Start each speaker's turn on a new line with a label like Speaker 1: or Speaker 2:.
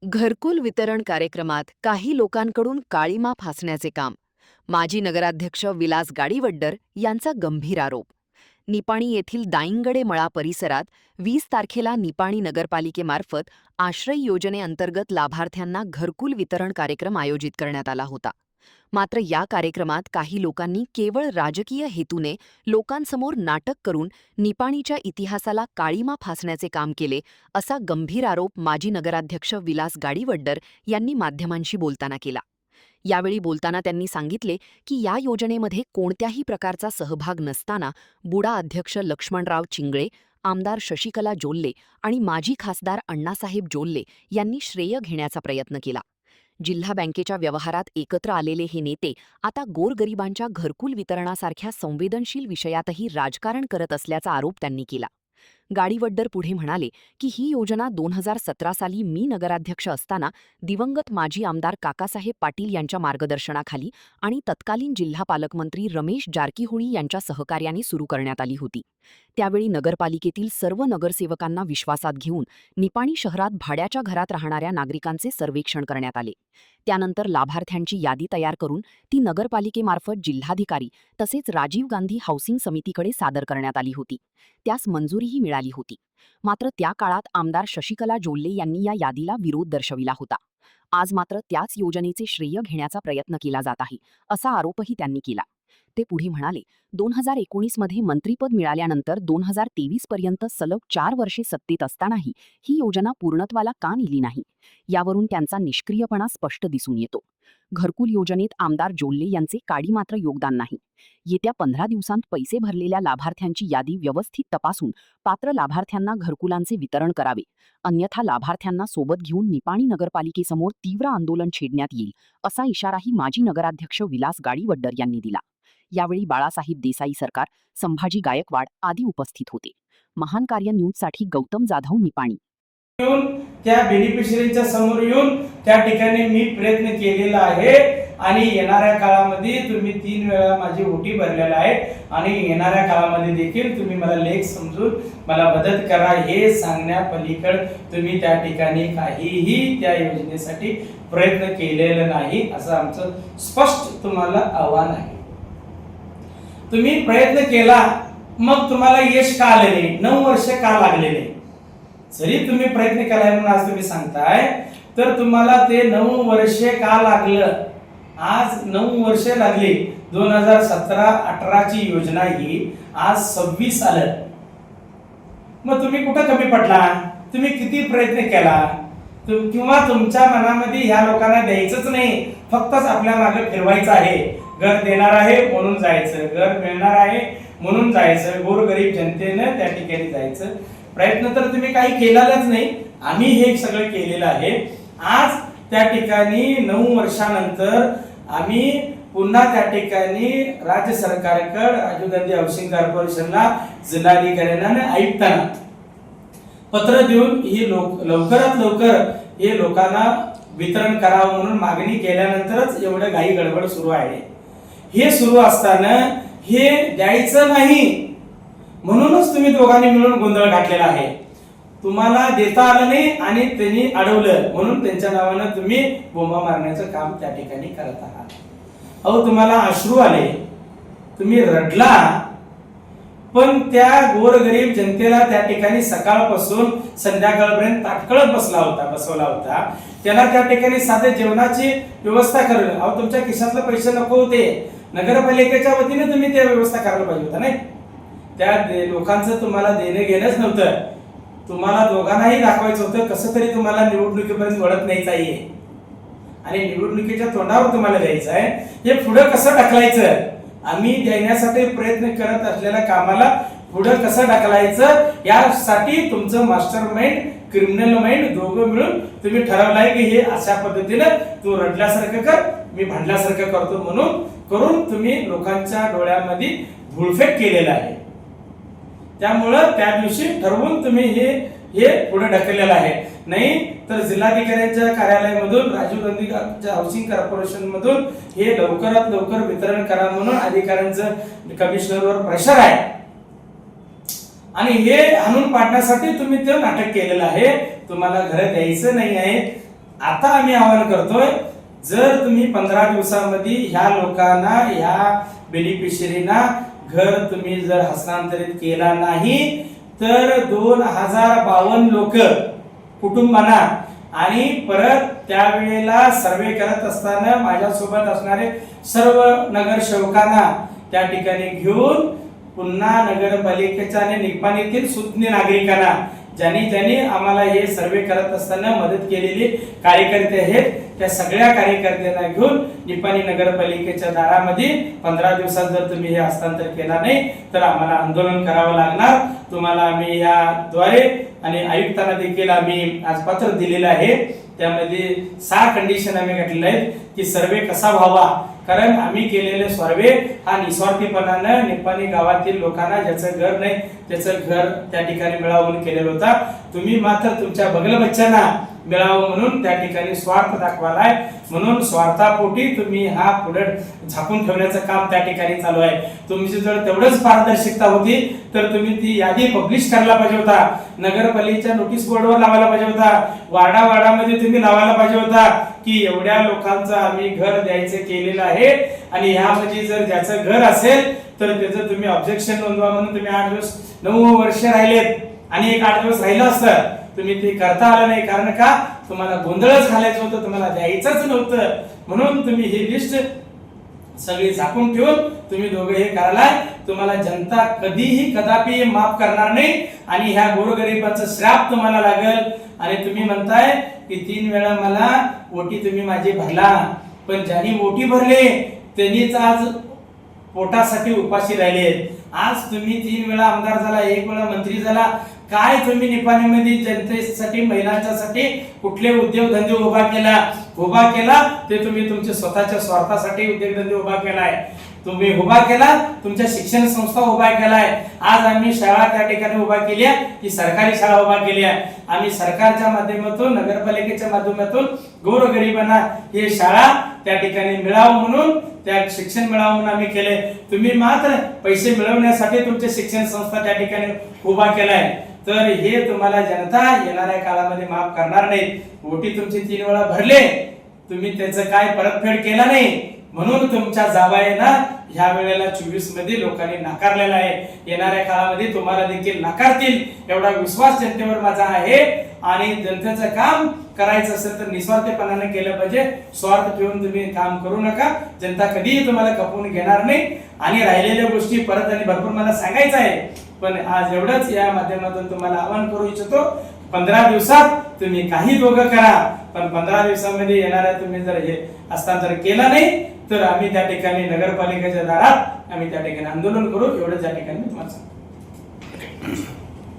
Speaker 1: घरकुल वितरण कार्यक्रमात काही लोकांकडून काळीमा फासण्याचे काम. माजी नगराध्यक्ष विलास गाडीवड्डर यांचा गंभीर आरोप. निपाणी येथील दाईंगडे मळा परिसरात 20 तारखेला निपाणी नगरपालिकेमार्फत आश्रय योजनेअंतर्गत लाभार्थ्यांना घरकुल वितरण कार्यक्रम आयोजित करण्यात आला होता. मात्र या कार्यक्रमात काही लोकांनी केवळ राजकीय हेतूने लोकांसमोर नाटक करून निपाणीच्या इतिहासाला काळीमा फासण्याचे काम केले, असा गंभीर आरोप माजी नगराध्यक्ष विलास गाडीवड्डर यांनी माध्यमांशी बोलताना केला. यावेळी बोलताना त्यांनी सांगितले की या योजनेमध्ये कोणत्याही प्रकारचा सहभाग नसताना बुडा अध्यक्ष लक्ष्मणराव चिंगळे, आमदार शशिकला जोल्ले आणि माजी खासदार अण्णासाहेब जोल्ले यांनी श्रेय घेण्याचा प्रयत्न केला. जिल्हा बँकेच्या व्यवहारात एकत्र आलेले हे नेते आता गोरगरिबांच्या घरकुल वितरणासारख्या संवेदनशील विषयातही राजकारण करत असल्याचा आरोप त्यांनी केला. गाडीवड्डर पुढे म्हणाले की ही योजना 2017 साली मी नगराध्यक्ष असताना दिवंगत माजी आमदार काकासाहेब पाटील यांच्या मार्गदर्शनाखाली आणि तत्कालीन जिल्हा पालकमंत्री रमेश जारकीहोळी यांच्या सहकार्याने सुरू करण्यात आली होती. त्यावेळी नगरपालिकेतील सर्व नगरसेवकांना विश्वासात घेऊन निपाणी शहरात भाड्याच्या घरात राहणाऱ्या नागरिकांचे सर्वेक्षण करण्यात आले. त्यानंतर लाभार्थ्यांची यादी तयार करून ती नगरपालिकेमार्फत जिल्हाधिकारी तसेच राजीव गांधी हाऊसिंग समितीकडे सादर करण्यात आली होती. त्यास मंजुरीही मिळाली होती. मात्र त्या काळात आमदार शशिकला जोल्ले यांनी या यादीला विरोध दर्शविला होता. आज मात्र त्याच योजनेचे श्रेय घेण्याचा प्रयत्न केला जात आहे, असा आरोपही त्यांनी केला. ते पुढे म्हणाले, 2019 मध्ये मंत्रिपद मिळाल्यानंतर 2023 पर्यंत सलग 4 वर्षे सत्तेत असतानाही ही योजना पूर्णत्वाला का नेली नाही, यावरून त्यांचा निष्क्रियपणा स्पष्ट दिसून येतो. घरकुल योजनेत आमदार जोल्ले यांचे काडी मात्र योगदान नाही. येत्या 15 दिवसांत पैसे भरलेल्या लाभार्थ्यांची यादी व्यवस्थित तपासून पात्र लाभार्थ्यांना घरकुलांचे वितरण करावे, अन्यथा लाभार्थ्यांना सोबत घेऊन निपाणी नगरपालिकेसमोर तीव्र आंदोलन छेडण्यात येईल, असा इशाराही माजी नगराध्यक्ष विलास गाडीवड्डर यांनी दिला. यावेळी बाळासाहेब देसाई सरकार, संभाजी गायकवाड आदी उपस्थित होते. महान कार्य न्यूजसाठी गौतम जाधव, निपाणी.
Speaker 2: त्या बेनिफिशरीच्या समोर येऊन त्या ठिकाणी मी प्रयत्न केलेला आहे आणि येणाऱ्या काळामध्ये तुम्ही 3 वेळा माझी ओटी भरलेला आहे आणि येणाऱ्या काळामध्ये देखील तुम्ही मला लेख समजून मला मदत करा हे सांगण्या पलीकडे तुम्ही त्या ठिकाणी काहीही त्या योजनेसाठी प्रयत्न केलेला नाही, असं आमचं स्पष्ट तुम्हाला आव्हान आहे. तुम्ही प्रयत्न केला, मग तुम्हाला यश का आले नाही, 9 वर्ष का लागले नाही? जरी तुम्ही प्रयत्न केलाय म्हणून आज तुम्ही सांगताय, तर तुम्हाला ते 9 वर्षे का लागलं? आज 9 वर्षे लागली. 2017-18 ची योजना ही आज 26 आलं. मग तुम्ही कुठं कमी पडला? तुम्ही किती प्रयत्न केला? किंवा तुमच्या मनामध्ये ह्या लोकांना द्यायचंच नाही, फक्तच आपल्या मागे फिरवायचं आहे. घर देणार आहे म्हणून जायचं, घर मिळणार आहे म्हणून जायचं, गोरगरीब जनतेनं त्या ठिकाणी जायचं. प्रयत्न तर तुम्ही काही केलेलाच नाही, आम्ही हे सगळं केलेलं आहे. आज त्या ठिकाणी 9 वर्षानंतर आम्ही पुन्हा त्या ठिकाणी राज्य सरकारकडे, राजीव गांधी हाऊसिंग कॉर्पोरेशनला, जिल्हाधिकाऱ्यांना आणि आयुक्तांना पत्र देऊन ही लवकरात लवकर हे लोकांना वितरण करावं म्हणून मागणी केल्यानंतरच एवढं घाई गडबड सुरू आहे. हे सुरू असताना हे द्यायचं नाही म्हणूनच तुम्ही दोघांनी मिळून गोंधळ घातलेला आहे. तुम्हाला देता आलं नाही आणि त्यांनी अडवलं म्हणून त्यांच्या नावानं तुम्ही बोंबा मारण्याचं काम त्या ठिकाणी करत आहात. अहो, तुम्हाला अश्रू आले, तुम्ही रडला, पण त्या गोरगरीब जनतेला त्या ठिकाणी सकाळपासून संध्याकाळपर्यंत ताटकळत बसवला होता. त्यांना त्या ठिकाणी साधे जेवणाची व्यवस्था करणं, अहो तुमच्या खिशातले पैसे नको होते, नगरपालिकेच्या वतीने तुम्ही त्या व्यवस्था करायला पाहिजे होता. नाही, त्या लोकांचं तुम्हाला देणं घेणंच नव्हतं. तुम्हाला दोघांनाही दाखवायचं होतं कसं तरी तुम्हाला निवडणुकीपर्यंत वळत न्यायचं आहे आणि निवडणुकीच्या तोंडावर तुम्हाला द्यायचं आहे. हे पुढे कसं ढकलायचं, आम्ही देण्यासाठी प्रयत्न करत असलेल्या कामाला पुढे कसं ढकलायचं, यासाठी तुमचं मास्टर माइंड, क्रिमिनल माइंड दोघं मिळून तुम्ही ठरवलंय की हे अशा पद्धतीनं तू रडल्यासारखं कर, मी भांडल्यासारखं करतो म्हणून करून तुम्ही लोकांच्या डोळ्यामध्ये धुळफेक केलेला आहे. त्यामुळं त्या दिवशी ठरवून तुम्ही हे पुढे ढकललेलं आहे. नाही तर जिल्हाधिकाऱ्यांच्या कार्यालयामधून, राजीव गांधी हाऊसिंग कॉर्पोरेशन मधून हे लवकरात लवकर वितरण करा म्हणून अधिकाऱ्यांचं, कमिशनरवर प्रेशर आहे आणि हे आणून पाडण्यासाठी तुम्ही ते नाटक केलेलं आहे. तुम्हाला घर द्यायचं नाही आहे आता आम्ही आवाहन करतोय, जर तुम्ही 15 दिवसामध्ये ह्या लोकांना, ह्या बेनिफिशरीना घर तुम्ही जर हस्तांतरित केला नाही तर 2052 लोक कुटुंबांना आणि परत त्यावेळेला सर्वे करत असताना माझ्यासोबत असणारे सर्व नगरसेवकांना त्या ठिकाणी घेऊन पुन्हा नगरपालिकेच्या आणि निपाणीतील सुज्ञ नागरिकांना ज्यांनी आम्हाला हे सर्वे करत असताना मदत केलेली कार्यकर्ते आहेत त्या सगळ्या कार्यकर्त्यांना घेऊन निपाणी नगरपालिकेच्या दारामध्ये 15 दिवसात जर तुम्ही हे हस्तांतर केला नाही तर आम्हाला आंदोलन करावं लागणार. तुम्हाला आम्ही याद्वारे आणि आयुक्तांना देखील आम्ही आज पत्र दिलेलं आहे. त्यामध्ये 6 कंडिशन आम्ही घातलेल्या आहेत की सर्वे कसा व्हावा, कारण आम्ही केलेले सर्वे हा निस्वार्थीपणानं निपाणी गावातील लोकांना ज्याचं घर नाही त्याचं घर त्या ठिकाणी मिळावं म्हणून केलेलं होता. तुम्ही मात्र तुमच्या बगल बच्चांना मिळावं म्हणून त्या ठिकाणी स्वार्थ दाखवालाय, म्हणून स्वार्थापोटी तुम्ही हा पुढे झाकून ठेवण्याचं काम त्या ठिकाणी चालू आहे. तुमची जर तेवढंच पारदर्शकता होती तर तुम्ही ती यादी पब्लिश करायला पाहिजे होता, नगरपालिकेच्या नोटीस बोर्डवर लावायला पाहिजे होता, वार्डामध्ये तुम्ही लावायला पाहिजे होता की एवढ्या लोकांचं आम्ही घर द्यायचं केलेलं आहे आणि ह्यामध्ये जर ज्याचं घर असेल तर त्याचं तुम्ही ऑब्जेक्शन नोंदवा म्हणून तुम्ही 8 दिवस 9 वर्ष राहिलेत आणि एक 8 दिवस राहिलं असतं तुम्ही ते करता आलं नाही. कारण का तुम्हाला गोंधळच घालायचं होतं, तुम्हाला द्यायचंच नव्हतं म्हणून तुम्ही ही लिस्ट सगळी झाकून ठेवून तुम्ही दोघे हे करायलाय. तुम्हाला जनता कधीही कदापि माफ करणार नाही आणि ह्या गोरगरिबाचं श्राप तुम्हाला लागल. आणि तुम्ही म्हणताय की 3 वेळा मला वोटी तुम्ही माझी भरला, पण ज्यांनी वोटी भरले त्यांनीच आज पोटासाठी उपाशी राहिले. आज तुम्ही 3 वेळा आमदार झाला, 1 वेळा मंत्री झाला, काय तुम्ही निपाणीमध्ये जनतेसाठी महिलांच्यासाठी कुठले उद्योगधंदे उभा केला ते तुम्ही तुमच्या स्वतःच्या स्वार्थासाठी उद्योगधंदे उभा केलाय. तुम्ही उभा केला, तुमच्या शिक्षण संस्था उभा केलाय. आज आम्ही शाळा त्या ठिकाणी उभा केल्या, की सरकारी शाळा उभा केल्या. आम्ही सरकारच्या माध्यमातून नगरपालिकेच्या माध्यमातून गोरगरिबांना हे शाळा त्या ठिकाणी मिळावं म्हणून त्या शिक्षण मिळावं म्हणून आम्ही केले. तुम्ही मात्र पैसे मिळवण्यासाठी तुमचे शिक्षण संस्था त्या ठिकाणी उभा केलाय. तर हे तुम्हाला जनता येणाऱ्या काळामध्ये माफ करणार नाही. वोटी तुमची 3 वेळा भरले, तुम्ही त्याचं काय परतफेड केला नाही म्हणून तुमच्या जावयाना ह्या वेळेला 24 मध्ये लोकांनी नाकारलेला आहे. येणाऱ्या काळामध्ये तुम्हाला देखील नाकारतील एवढा विश्वास जनतेवर माझा आहे. आणि जनतेचं काम करायचं असेल तर निस्वार्थीपणाने केलं पाहिजे. स्वार्थ ठेवून तुम्ही काम करू नका. जनता कधीही तुम्हाला खपवून घेणार नाही. आणि राहिलेल्या गोष्टी परत आणि भरपूर मला सांगायचं आहे, पण आज एवढंच या माध्यमातून तुम्हाला आवाहन करू इच्छितो. 15 दिवसात तुम्ही काही दोघं करा, पण 15 दिवसामध्ये येणाऱ्या तुम्ही जर हे हस्तांतर केलं नाही तर आम्ही त्या ठिकाणी नगरपालिकेच्या दारात आम्ही त्या ठिकाणी आंदोलन करू. एवढंच या ठिकाणी तुम्हाला सांगतो.